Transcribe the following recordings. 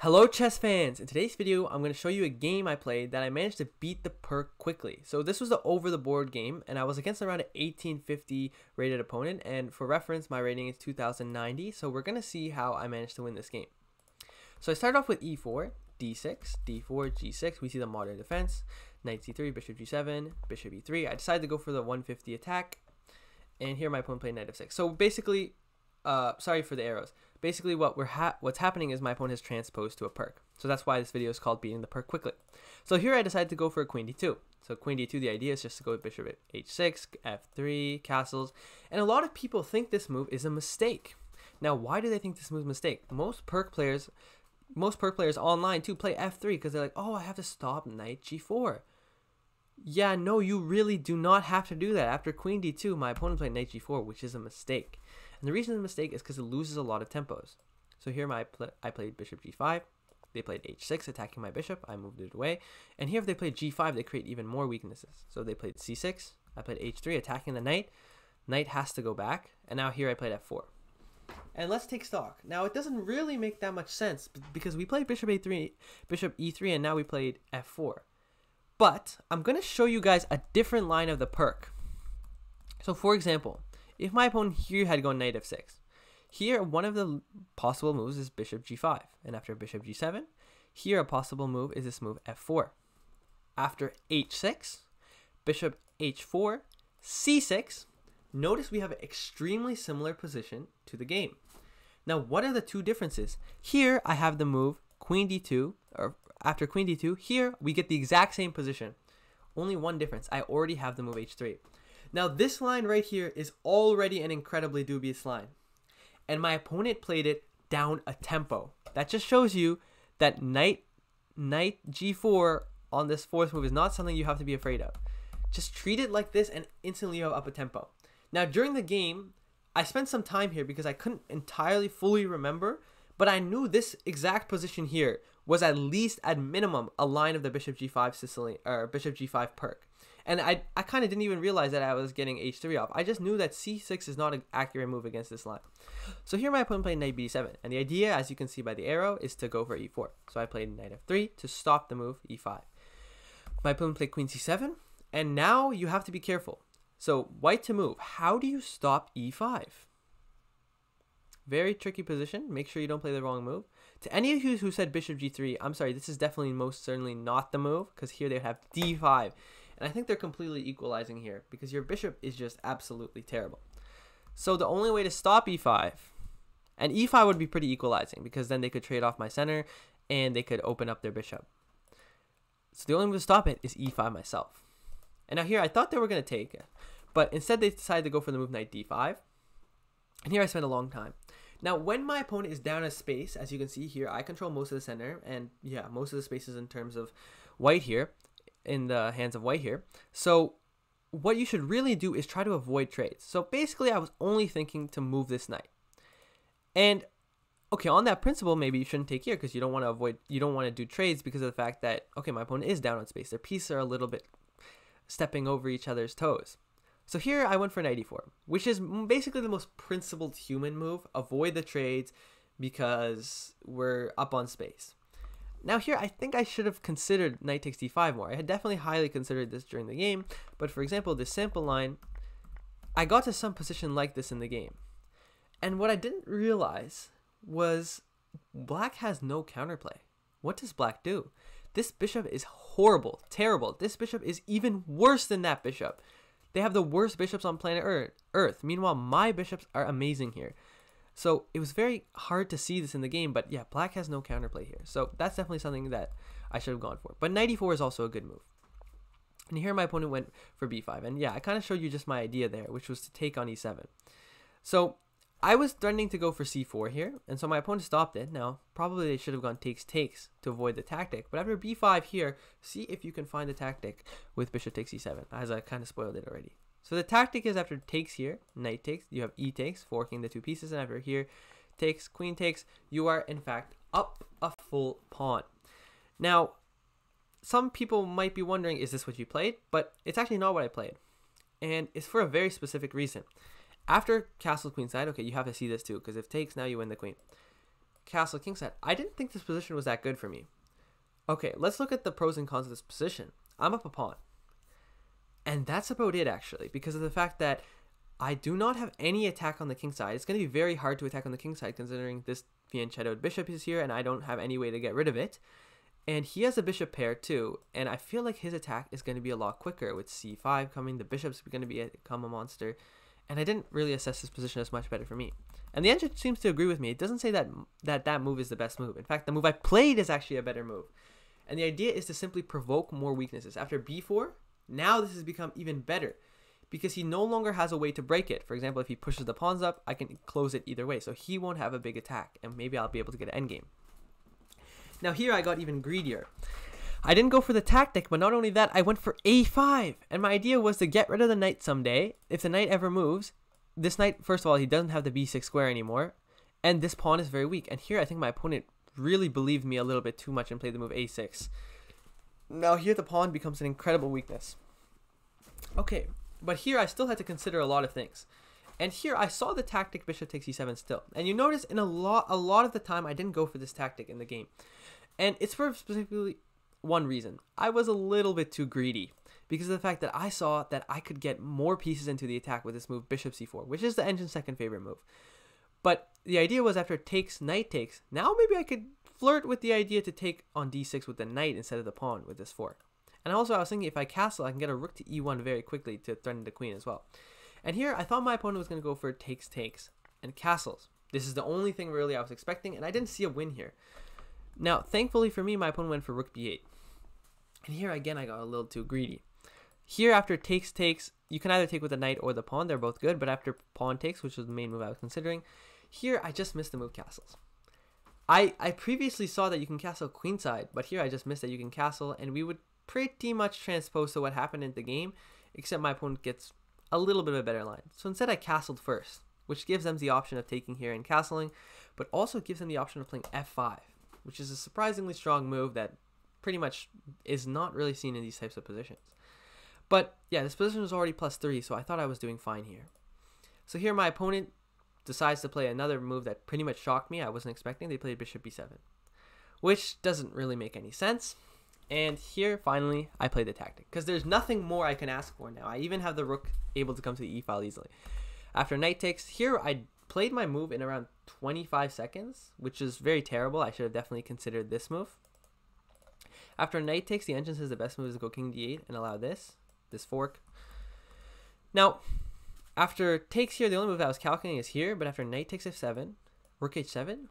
Hello chess fans! In today's video, I'm going to show you a game I played that I managed to beat the Pirc quickly. So this was the over the board game and I was against around an 1850 rated opponent, and for reference my rating is 2090, so we're going to see how I managed to win this game. So I started off with e4, d6, d4, g6, we see the modern defense, knight c3, bishop g7, bishop e3. I decided to go for the 150 attack, and here my opponent played knight f6. So basically, sorry for the arrows. Basically, what's happening is my opponent has transposed to a Pirc. So that's why this video is called beating the Pirc quickly. So here I decided to go for a queen d2. So queen d2, the idea is just to go with bishop at h6, f3, castles. And a lot of people think this move is a mistake. Now, why do they think this move is a mistake? Most Pirc players online too play f3 because they're like, oh, I have to stop knight g4. Yeah, no, you really do not have to do that. After queen d2, my opponent played knight g4, which is a mistake. And the reason it's a mistake is because it loses a lot of tempos. So here I played bishop g5. They played h6, attacking my bishop. I moved it away. And here if they played g5, they create even more weaknesses. So they played c6. I played h3, attacking the knight. Knight has to go back. And now here I played f4. And let's take stock. Now it doesn't really make that much sense because we played bishop a3, bishop e3, and now we played f4. But I'm going to show you guys a different line of the Pirc. So for example, if my opponent here had gone knight f6, here one of the possible moves is bishop g5. And after bishop g7, here a possible move is this move f4. After h6, bishop h4, c6, notice we have an extremely similar position to the game. Now what are the two differences? Here I have the move queen d2, or after queen d2, here we get the exact same position. Only one difference, I already have the move h3. Now this line right here is already an incredibly dubious line. And my opponent played it down a tempo. That just shows you that knight g4 on this fourth move is not something you have to be afraid of. Just treat it like this and instantly you have up a tempo. Now during the game, I spent some time here because I couldn't entirely fully remember, but I knew this exact position here was at least at minimum a line of the bishop g5 Sicily or bishop g5 Pirc. And I kind of didn't even realize that I was getting h3 off. I just knew that c6 is not an accurate move against this line. So here my opponent played knight b7. And the idea, as you can see by the arrow, is to go for e4. So I played knight f3 to stop the move e5. My opponent played queen c7. And now you have to be careful. So white to move. How do you stop e5? Very tricky position. Make sure you don't play the wrong move. To any of you who said bishop g3, I'm sorry, this is definitely most certainly not the move, because here they have d5. And I think they're completely equalizing here because your bishop is just absolutely terrible. So the only way to stop e5, and e5 would be pretty equalizing because then they could trade off my center and they could open up their bishop. So the only way to stop it is e5 myself. And now here I thought they were going to take it, but instead they decided to go for the move knight d5. And here I spent a long time. Now when my opponent is down a space, as you can see here, I control most of the center and yeah, most of the spaces in terms of white here, in the hands of white here. So what you should really do is try to avoid trades. So basically I was only thinking to move this knight. And okay, on that principle, maybe you shouldn't take here because you don't want to do trades because of the fact that, okay, my opponent is down on space. Their pieces are a little bit stepping over each other's toes. So here I went for knight e4, which is basically the most principled human move. Avoid the trades because we're up on space. Now here, I think I should have considered knight takes d5 more. I had definitely highly considered this during the game, but for example, this sample line, I got to some position like this in the game. And what I didn't realize was black has no counterplay. What does black do? This bishop is horrible, terrible. This bishop is even worse than that bishop. They have the worst bishops on planet Earth. Meanwhile, my bishops are amazing here. So it was very hard to see this in the game, but yeah, black has no counterplay here. So that's definitely something that I should have gone for. But knight e4 is also a good move. And here my opponent went for b5. And yeah, I kind of showed you just my idea there, which was to take on e7. So I was threatening to go for c4 here, and so my opponent stopped it. Now, probably they should have gone takes to avoid the tactic. But after b5 here, see if you can find the tactic with bishop takes e7, as I kind of spoiled it already. So the tactic is after takes here, knight takes, you have e takes, forking the two pieces, and after here, takes, queen takes, you are in fact up a full pawn. Now, some people might be wondering, is this what you played? But it's actually not what I played. And it's for a very specific reason. After castle queenside, okay, you have to see this too, because if takes, now you win the queen. castle kingside, I didn't think this position was that good for me. Okay, let's look at the pros and cons of this position. I'm up a pawn. And that's about it, actually, because of the fact that I do not have any attack on the king side. It's going to be very hard to attack on the king side considering this fianchettoed bishop is here and I don't have any way to get rid of it. And he has a bishop pair too, and I feel like his attack is going to be a lot quicker with c5 coming. The bishop's going to become a monster, and I didn't really assess this position as much better for me. And the engine seems to agree with me. It doesn't say that move is the best move. In fact, the move I played is actually a better move. And the idea is to simply provoke more weaknesses. After b4, now this has become even better because he no longer has a way to break it. For example, if he pushes the pawns up, I can close it either way. So he won't have a big attack, and maybe I'll be able to get an endgame. Now here I got even greedier. I didn't go for the tactic, but not only that, I went for a5. And my idea was to get rid of the knight someday. If the knight ever moves, this knight, first of all, he doesn't have the b6 square anymore. And this pawn is very weak. And here I think my opponent really believed me a little bit too much and played the move a6. Now here the pawn becomes an incredible weakness. Okay, but here I still had to consider a lot of things. And here I saw the tactic bishop takes e7 still. And you notice in a lot of the time I didn't go for this tactic in the game. And it's for specifically one reason. I was a little bit too greedy because of the fact that I saw that I could get more pieces into the attack with this move bishop c4, which is the engine's second favorite move. But the idea was after takes, knight takes, now maybe I could flirt with the idea to take on d6 with the knight instead of the pawn with this fork. And also I was thinking if I castle, I can get a rook to e1 very quickly to threaten the queen as well. And here I thought my opponent was going to go for takes, and castles. This is the only thing really I was expecting, and I didn't see a win here. Now, thankfully for me, my opponent went for rook b8. And here again, I got a little too greedy. Here after takes, you can either take with the knight or the pawn. They're both good, but after pawn takes, which was the main move I was considering, here I just missed the move castles. I previously saw that you can castle queenside, but here I just missed that you can castle, and we would pretty much transpose to what happened in the game, except my opponent gets a little bit of a better line. So instead I castled first, which gives them the option of taking here and castling, but also gives them the option of playing f5, which is a surprisingly strong move that pretty much is not really seen in these types of positions. But yeah, this position was already +3, so I thought I was doing fine here. So here my opponent decides to play another move that pretty much shocked me. I wasn't expecting. They played bishop b7, which doesn't really make any sense. And here, finally, I play the tactic because there's nothing more I can ask for now. I even have the rook able to come to the e-file easily. After knight takes, here I played my move in around 25 seconds, which is very terrible. I should have definitely considered this move. After knight takes, the engine says the best move is to go king d8 and allow this fork. Now, after takes here, the only move I was calculating is here, but after knight takes f7, rook h7,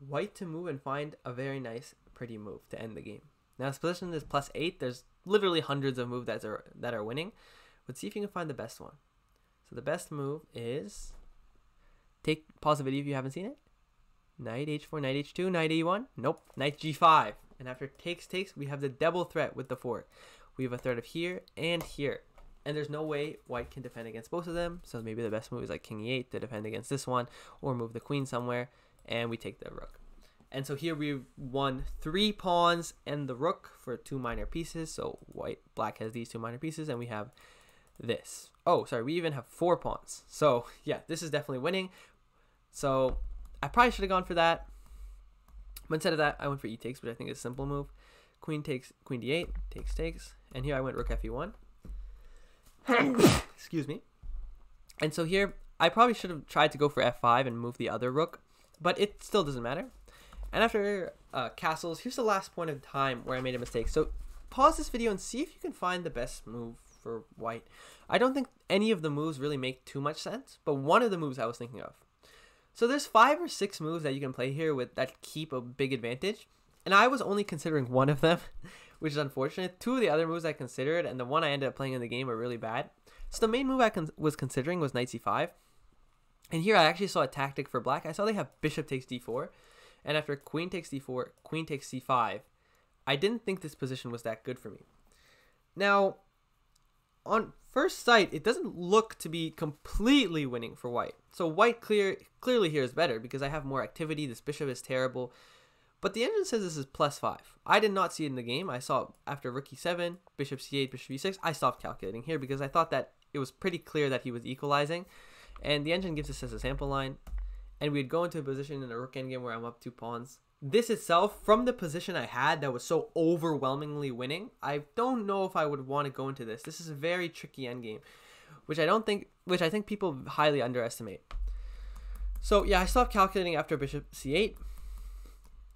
white to move and find a very nice, pretty move to end the game. Now this position is +8. There's literally hundreds of moves that are winning. Let's see if you can find the best one. So the best move is pause the video if you haven't seen it. Knight h4, knight h2, knight e1. Nope, knight g5. And after takes, we have the double threat with the fork. We have a threat of here and here. And there's no way white can defend against both of them. So maybe the best move is like king e8 to defend against this one, or move the queen somewhere, and we take the rook. And so here we won 3 pawns and the rook for 2 minor pieces. So black has these 2 minor pieces, and we have this. Oh, sorry, we even have 4 pawns. So yeah, this is definitely winning. So I probably should have gone for that. But instead of that, I went for e takes, which I think is a simple move. Queen takes, queen d8, takes. And here I went rook fe1. Excuse me. And so here, I probably should have tried to go for f5 and move the other rook, but it still doesn't matter. And after castles, here's the last point of time where I made a mistake. So pause this video and see if you can find the best move for white. I don't think any of the moves really make too much sense, but one of the moves I was thinking of. So there's 5 or 6 moves that you can play here that keep a big advantage. And I was only considering one of them, which is unfortunate. 2 of the other moves I considered, and the one I ended up playing in the game, were really bad. So the main move I was considering was knight c5. And here I actually saw a tactic for black. I saw they have bishop takes d4. And after queen takes d4, queen takes c5, I didn't think this position was that good for me. Now, on first sight, it doesn't look to be completely winning for white. So white clearly here is better because I have more activity. This bishop is terrible. But the engine says this is +5. I did not see it in the game. I saw after rook e7, bishop c8, bishop e6. I stopped calculating here because I thought that it was pretty clear that he was equalizing. And the engine gives this as a sample line. and we'd go into a position in a rook endgame where I'm up 2 pawns. This itself, from the position I had that was so overwhelmingly winning, I don't know if I would want to go into this. This is a very tricky endgame, which I think people highly underestimate. So yeah, I stopped calculating after bishop c8,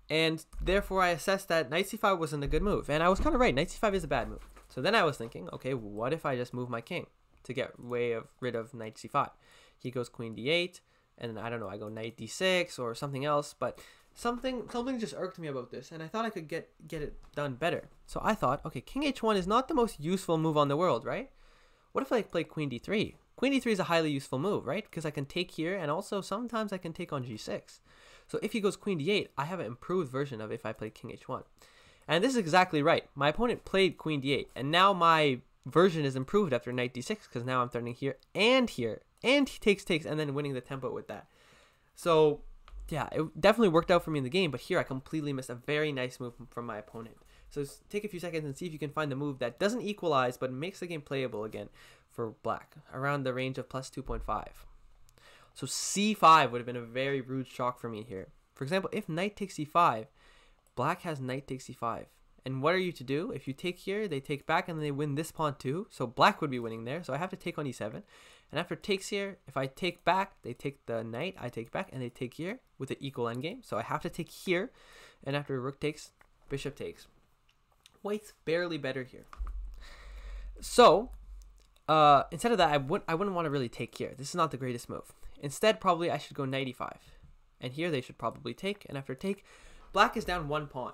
and therefore I assessed that knight c5 wasn't a good move, and I was kind of right. Knight c5 is a bad move. So then I was thinking, okay, what if I just move my king to get rid of knight c5? He goes queen d8, and I don't know, I go knight d6 or something else, but something just irked me about this, and I thought I could get it done better. So I thought, okay, king h1 is not the most useful move on the world, right? What if I play queen d3? Queen d3 is a highly useful move, right? Because I can take here, and also sometimes I can take on g6. So if he goes queen d8, I have an improved version of if I play king h1. And this is exactly right. My opponent played queen d8, and now my version is improved after knight d6, because now I'm threatening here, and he takes, and then winning the tempo with that. So yeah, it definitely worked out for me in the game, but here I completely missed a very nice move from my opponent. So take a few seconds and see if you can find the move that doesn't equalize, but makes the game playable again for black, around the range of plus 2.5. So c5 would have been a very rude shock for me here. For example, if knight takes c5, black has knight takes c5. And what are you to do? If you take here, they take back, and then they win this pawn too. So black would be winning there. So I have to take on e7. And after takes here, if I take back, they take the knight, I take back, and they take here with an equal endgame. So I have to take here. And after rook takes, bishop takes. White's barely better here. So instead of that, I wouldn't want to really take here. This is not the greatest move. Instead, probably I should go knight e5. And here they should probably take. And after take, black is down 1 pawn.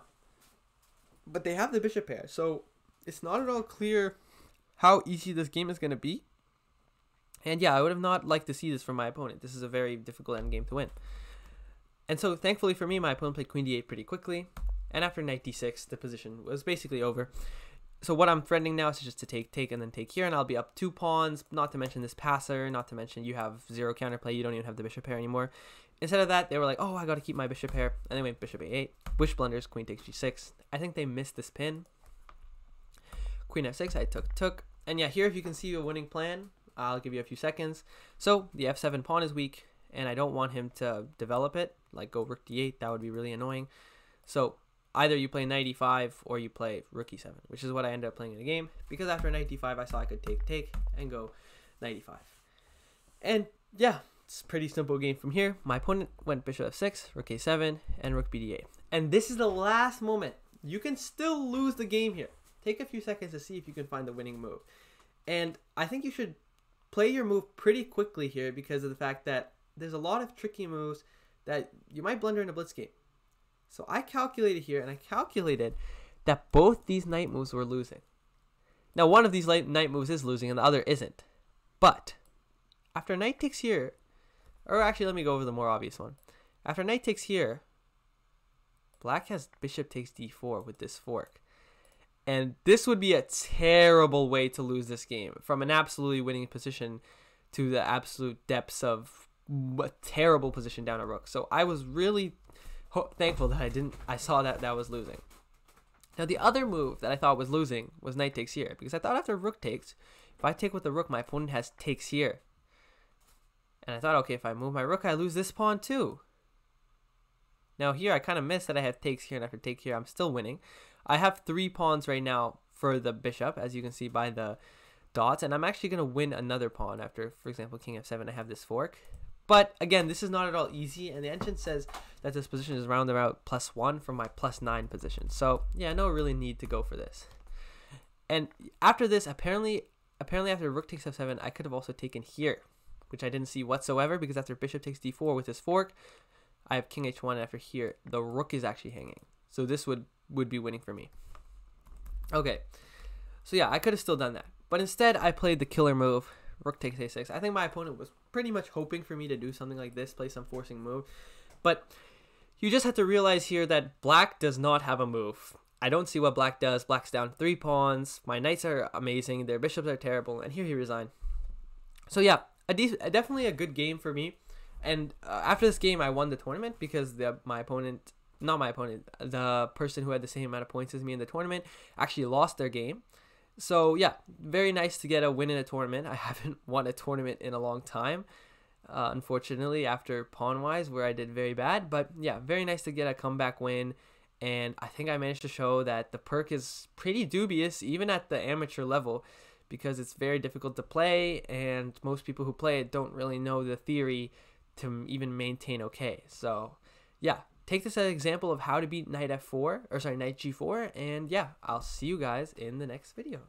But they have the bishop pair. So it's not at all clear how easy this game is going to be. And yeah, I would have not liked to see this from my opponent. This is a very difficult endgame to win. And so thankfully for me, my opponent played queen d8 pretty quickly. And after knight d6, the position was basically over. So what I'm threatening now is just to take, and then take here, and I'll be up 2 pawns, not to mention this passer, not to mention you have 0 counterplay, you don't even have the bishop pair anymore. Instead of that, they were like, oh, I got to keep my bishop pair, and they went bishop a8, wish blunders, queen takes g6. I think they missed this pin. Queen f6, I took, and yeah, here if you can see a winning plan, I'll give you a few seconds. So the f7 pawn is weak, and I don't want him to develop it, like go rook d8, that would be really annoying. So either you play knight e5 or you play rook e7, which is what I ended up playing in the game, because after knight d5 I saw I could take and go knight e5. And yeah, it's a pretty simple game from here. My opponent went bishop f6, rook a7, and rook bd8. And this is the last moment. You can still lose the game here. Take a few seconds to see if you can find the winning move. And I think you should play your move pretty quickly here, because of the fact that there's a lot of tricky moves that you might blunder in a blitz game. So I calculated here, and I calculated that both these knight moves were losing. Now, one of these knight moves is losing, and the other isn't. But after knight takes here, or actually, let me go over the more obvious one. After knight takes here, black has bishop takes d4 with this fork. And this would be a terrible way to lose this game, from an absolutely winning position to the absolute depths of a terrible position down a rook. So I was really thankful that I saw that was losing. Now the other move that I thought was losing was knight takes here, because I thought after rook takes, if I take with the rook, my opponent has takes here. And I thought, okay, if I move my rook, I lose this pawn too. Now here I kind of missed that I have takes here, and after take here I'm still winning. I have 3 pawns right now for the bishop, as you can see by the dots, and I'm actually going to win another pawn after, for example, king f7, I have this fork. But again, this is not at all easy, and the engine says that this position is round about +1 from my +9 position. So yeah, no really need to go for this. And after this, apparently after rook takes f7, I could have also taken here, which I didn't see whatsoever, because after bishop takes d4 with this fork, I have king h1, and after here, the rook is actually hanging. So this would be winning for me. Okay, so yeah, I could have still done that. But instead, I played the killer move, rook takes a6. I think my opponent was pretty much hoping for me to do something like this, play some forcing move. But you just have to realize here that black does not have a move. I don't see what black does. Black's down 3 pawns. My knights are amazing. Their bishops are terrible. And here he resigned. So yeah, definitely a good game for me. And after this game, I won the tournament, because the person who had the same amount of points as me in the tournament actually lost their game. So yeah, very nice to get a win in a tournament. I haven't won a tournament in a long time. unfortunately, after pawn-wise, where I did very bad. But yeah, very nice to get a comeback win. And I think I managed to show that the Pirc is pretty dubious, even at the amateur level, because it's very difficult to play, and most people who play it don't really know the theory to even maintain okay. So yeah, take this as an example of how to beat knight f4, or sorry, knight g4, and yeah, I'll see you guys in the next video.